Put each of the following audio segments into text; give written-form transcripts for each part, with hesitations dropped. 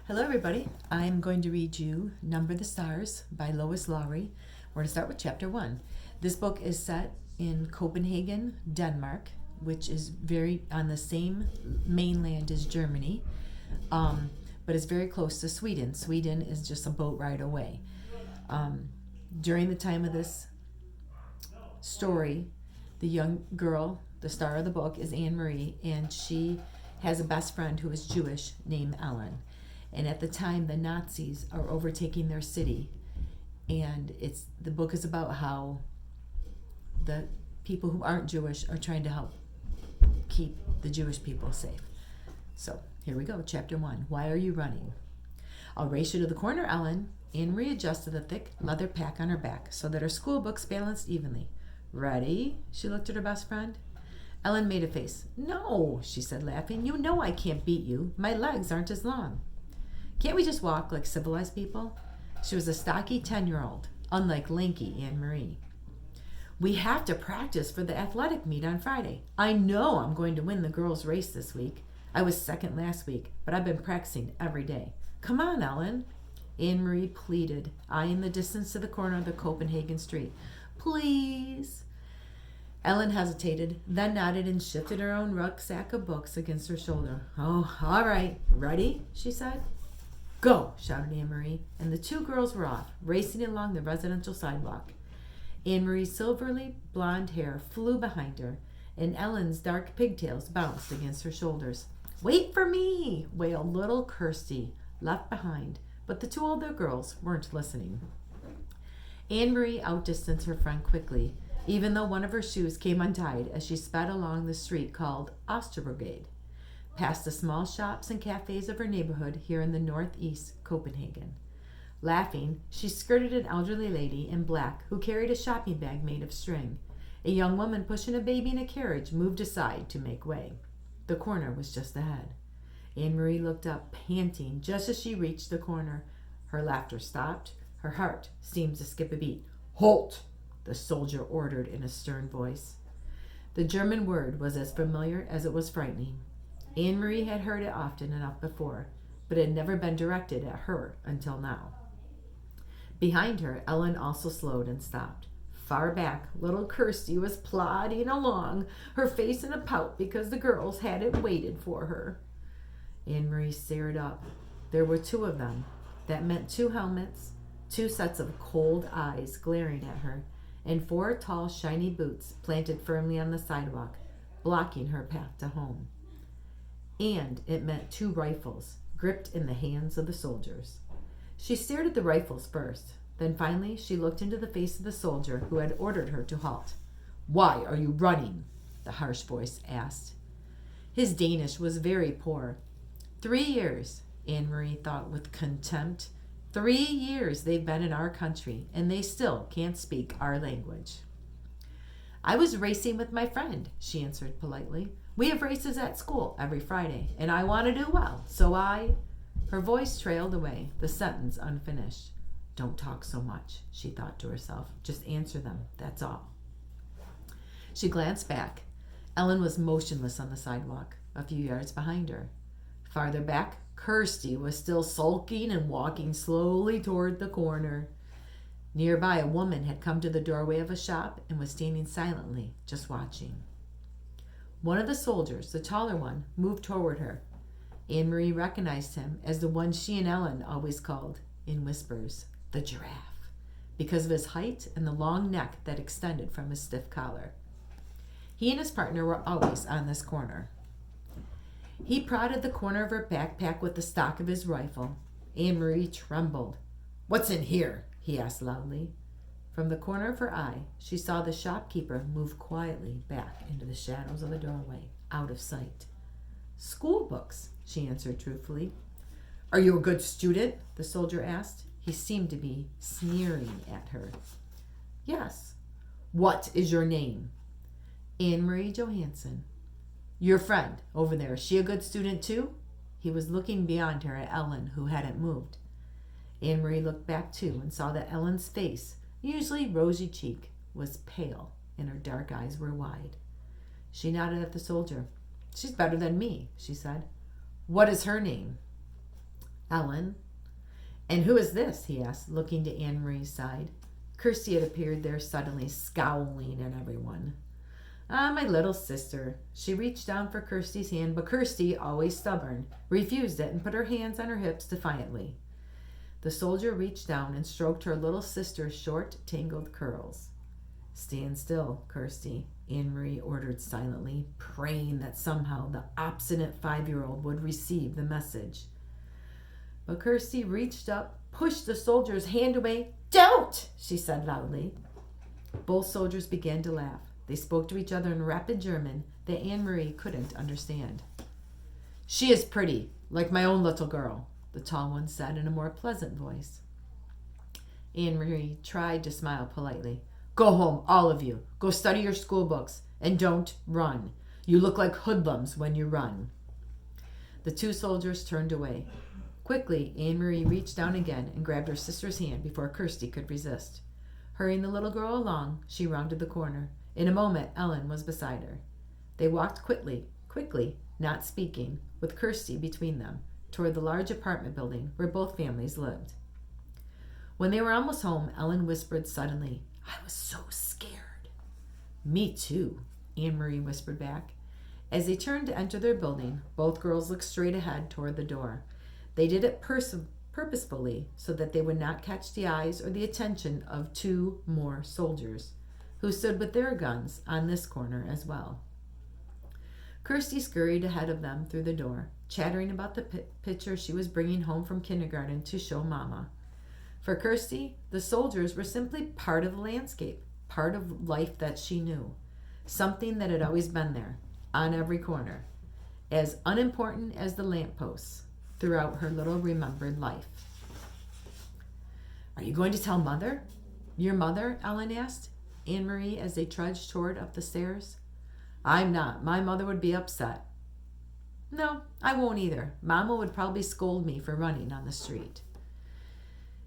Hello, everybody. I'm going to read you Number the Stars by Lois Lowry. We're going to start with chapter 1. This book is set in Copenhagen, Denmark, which is very on the same mainland as Germany, but it's very close to Sweden. Sweden is just a boat ride away. During the time of this story, the young girl, the star of the book, is Anne Marie, and she has a best friend who is Jewish named Ellen. And at the time, the Nazis are overtaking their city, and the book is about how the people who aren't Jewish are trying to help keep the Jewish people safe. So here we go, chapter 1. Why are you running? I'll race you to the corner, Ellen. Anne readjusted the thick leather pack on her back so that her school books balanced evenly. Ready? She looked at her best friend. Ellen made a face. No, she said, laughing. You know I can't beat you. My legs aren't as long. Can't we just walk like civilized people? She was a stocky 10-year-old, unlike lanky Anne Marie. We have to practice for the athletic meet on Friday. I know I'm going to win the girls' race this week. I was second last week, but I've been practicing every day. Come on, Ellen. Anne Marie pleaded, eyeing the distance to the corner of the Copenhagen street. Please. Ellen hesitated, then nodded and shifted her own rucksack of books against her shoulder. Oh, all right. Ready? She said. Go, shouted Anne Marie, and the two girls were off, racing along the residential sidewalk. Anne Marie's silvery blonde hair flew behind her, and Ellen's dark pigtails bounced against her shoulders. Wait for me, wailed little Kirsty, left behind, but the two older girls weren't listening. Anne Marie outdistanced her friend quickly, even though one of her shoes came untied as she sped along the street called Osterbrogade, past the small shops and cafes of her neighborhood here in the northeast Copenhagen. Laughing, she skirted an elderly lady in black who carried a shopping bag made of string. A young woman pushing a baby in a carriage moved aside to make way. The corner was just ahead. Anne Marie looked up, panting, just as she reached the corner. Her laughter stopped. Her heart seemed to skip a beat. Halt! The soldier ordered in a stern voice. The German word was as familiar as it was frightening. Anne Marie had heard it often enough before, but it had never been directed at her until now. Behind her, Ellen also slowed and stopped. Far back, little Kirsty was plodding along, her face in a pout because the girls hadn't waited for her. Anne Marie stared up. There were two of them. That meant two helmets, two sets of cold eyes glaring at her, and four tall, shiny boots planted firmly on the sidewalk, blocking her path to home. And it meant two rifles, gripped in the hands of the soldiers. She stared at the rifles first. Then finally she looked into the face of the soldier who had ordered her to halt. Why are you running? The harsh voice asked. His Danish was very poor. 3 years, Anne Marie thought with contempt. 3 years they've been in our country, and they still can't speak our language. I was racing with my friend, she answered politely. We have races at school every Friday, and I want to do well, so I... Her voice trailed away, the sentence unfinished. Don't talk so much, she thought to herself. Just answer them, that's all. She glanced back. Ellen was motionless on the sidewalk, a few yards behind her. Farther back, Kirsty was still sulking and walking slowly toward the corner. Nearby, a woman had come to the doorway of a shop and was standing silently, just watching. One of the soldiers, the taller one, moved toward her. Anne Marie recognized him as the one she and Ellen always called, in whispers, the giraffe, because of his height and the long neck that extended from his stiff collar. He and his partner were always on this corner. He prodded the corner of her backpack with the stock of his rifle. Anne Marie trembled. What's in here? He asked loudly. From the corner of her eye, she saw the shopkeeper move quietly back into the shadows of the doorway, out of sight. School books, she answered truthfully. Are you a good student? The soldier asked. He seemed to be sneering at her. Yes. What is your name? Anne Marie Johansson. Your friend over there, is she a good student too? He was looking beyond her at Ellen, who hadn't moved. Anne Marie looked back too and saw that Ellen's face, usually rosy cheek, was pale and her dark eyes were wide. She nodded at the soldier. She's better than me, she said. What is her name? Ellen. And who is this? He asked, looking to Anne Marie's side. Kirsty had appeared there suddenly, scowling at everyone. My little sister. She reached down for Kirsty's hand, but Kirsty, always stubborn, refused it and put her hands on her hips defiantly. The soldier reached down and stroked her little sister's short, tangled curls. Stand still, Kirsty, Anne Marie ordered silently, praying that somehow the obstinate 5-year-old would receive the message. But Kirsty reached up, pushed the soldier's hand away. Don't, she said loudly. Both soldiers began to laugh. They spoke to each other in rapid German that Anne Marie couldn't understand. She is pretty, like my own little girl, the tall one said in a more pleasant voice. Anne Marie tried to smile politely. Go home, all of you. Go study your school books, and don't run. You look like hoodlums when you run. The two soldiers turned away. Quickly, Anne Marie reached down again and grabbed her sister's hand before Kirsty could resist. Hurrying the little girl along, she rounded the corner. In a moment, Ellen was beside her. They walked quickly, not speaking, with Kirsty between them, toward the large apartment building where both families lived. When they were almost home, Ellen whispered suddenly, I was so scared. Me too, Anne Marie whispered back. As they turned to enter their building, both girls looked straight ahead toward the door. They did it purposefully so that they would not catch the eyes or the attention of 2 more soldiers, who stood with their guns on this corner as well. Kirsty scurried ahead of them through the door, chattering about the picture she was bringing home from kindergarten to show Mama. For Kirsty, the soldiers were simply part of the landscape, part of life that she knew, something that had always been there, on every corner, as unimportant as the lampposts throughout her little remembered life. Are you going to tell Mother? Your mother? Ellen asked Anne Marie as they trudged toward up the stairs. I'm not. My mother would be upset. No, I won't either. Mama would probably scold me for running on the street.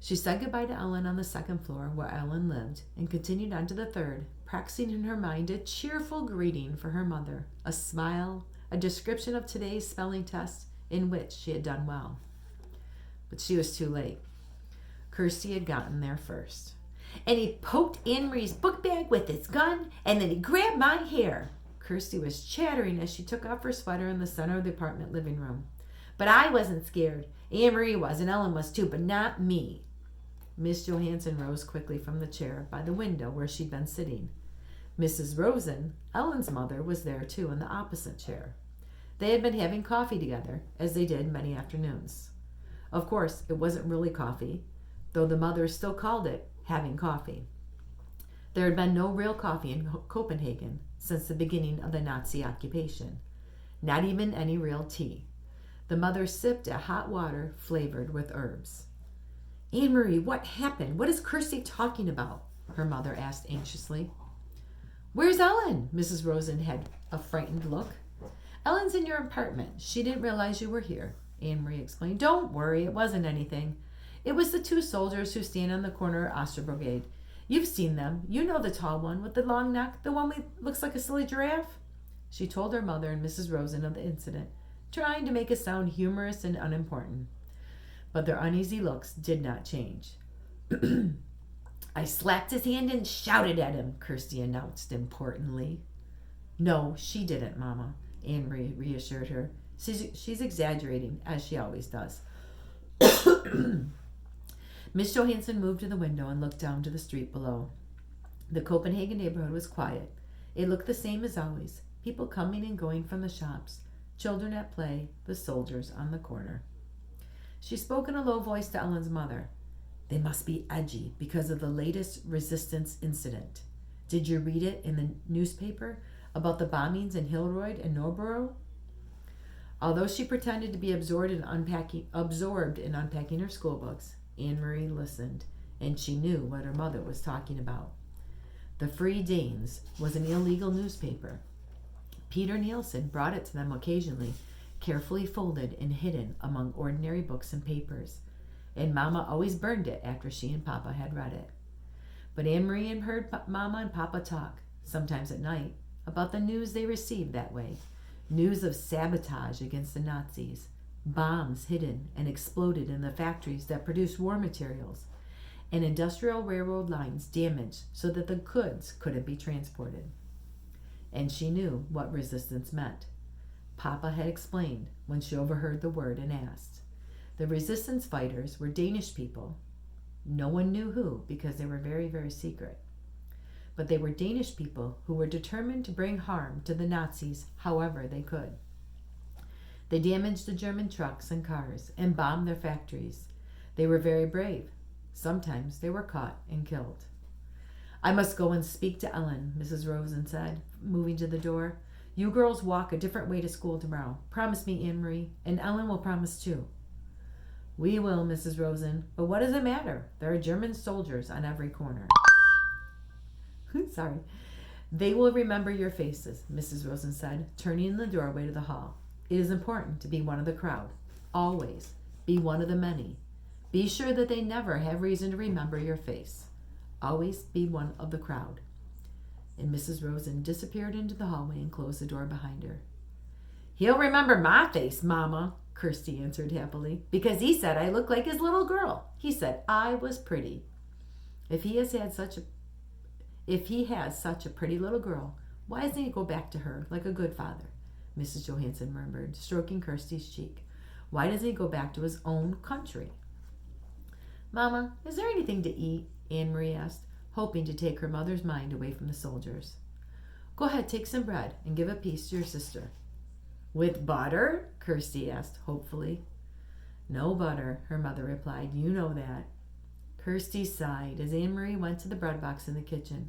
She said goodbye to Ellen on the 2nd floor where Ellen lived and continued on to the 3rd, practicing in her mind a cheerful greeting for her mother, a smile, a description of today's spelling test in which she had done well. But she was too late. Kirsty had gotten there first. And he poked Anne Marie's book bag with his gun, and then he grabbed my hair. Kirsty was chattering as she took off her sweater in the center of the apartment living room. But I wasn't scared. Anne Marie was, and Ellen was too, but not me. Miss Johansson rose quickly from the chair by the window where she'd been sitting. Mrs. Rosen, Ellen's mother, was there too in the opposite chair. They had been having coffee together, as they did many afternoons. Of course, it wasn't really coffee, though the mothers still called it having coffee. There had been no real coffee in Copenhagen since the beginning of the Nazi occupation, not even any real tea. The mother sipped at hot water flavored with herbs. Anne Marie, what happened? What is Kirsty talking about? Her mother asked anxiously. Where's Ellen? Mrs. Rosen had a frightened look. Ellen's in your apartment. She didn't realize you were here, Anne Marie explained. Don't worry, it wasn't anything. It was the 2 soldiers who stand on the corner of Oster Brigade. You've seen them. You know the tall one with the long neck, the one that looks like a silly giraffe. She told her mother and Mrs. Rosen of the incident, trying to make it sound humorous and unimportant. But their uneasy looks did not change. I slapped his hand and shouted at him, Kirsty announced importantly. No, she didn't, Mama, Anne Marie reassured her. She's exaggerating, as she always does. Miss Johansson moved to the window and looked down to the street below. The Copenhagen neighborhood was quiet. It looked the same as always, people coming and going from the shops, children at play, the soldiers on the corner. She spoke in a low voice to Ellen's mother. They must be edgy because of the latest resistance incident. Did you read it in the newspaper about the bombings in Hillerød and Nørrebro? Although she pretended to be absorbed in unpacking her school books, Anne Marie listened, and she knew what her mother was talking about. The Free Danes was an illegal newspaper. Peter Nielsen brought it to them occasionally, carefully folded and hidden among ordinary books and papers, and Mama always burned it after she and Papa had read it. But Anne Marie had heard Mama and Papa talk, sometimes at night, about the news they received that way, news of sabotage against the Nazis, bombs hidden and exploded in the factories that produced war materials, and industrial railroad lines damaged so that the goods couldn't be transported. And she knew what resistance meant. Papa had explained when she overheard the word and asked. The resistance fighters were Danish people. No one knew who because they were very, very secret. But they were Danish people who were determined to bring harm to the Nazis however they could. They damaged the German trucks and cars and bombed their factories. They were very brave. Sometimes they were caught and killed. I must go and speak to Ellen, Mrs. Rosen said, moving to the door. You girls walk a different way to school tomorrow. Promise me, Anne-Marie, and Ellen will promise too. We will, Mrs. Rosen, but what does it matter? There are German soldiers on every corner. Sorry. They will remember your faces, Mrs. Rosen said, turning in the doorway to the hall. It is important to be one of the crowd. Always. Be one of the many. Be sure that they never have reason to remember your face. Always be one of the crowd. And Mrs. Rosen disappeared into the hallway and closed the door behind her. He'll remember my face, Mama, Kirsty answered happily, because he said I looked like his little girl. He said I was pretty. If he has such a pretty little girl, why doesn't he go back to her like a good father? Mrs. Johansson murmured, stroking Kirsty's cheek. Why doesn't he go back to his own country? Mama, is there anything to eat? Anne-Marie asked, hoping to take her mother's mind away from the soldiers. Go ahead, take some bread and give a piece to your sister. With butter? Kirsty asked hopefully. No butter, her mother replied. You know that. Kirsty sighed as Anne-Marie went to the bread box in the kitchen.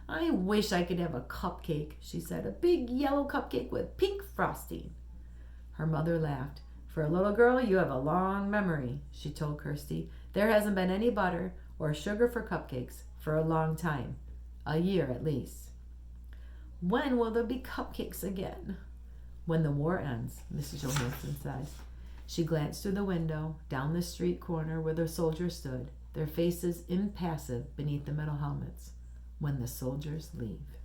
I wish I could have a cupcake, she said, a big yellow cupcake with pink frosting. Her mother laughed. For a little girl, you have a long memory, she told Kirsty. There hasn't been any butter or sugar for cupcakes for a long time, a year at least. When will there be cupcakes again? When the war ends, Mrs. Johansson said. She glanced through the window, down the street corner where the soldiers stood, their faces impassive beneath the metal helmets. When the soldiers leave.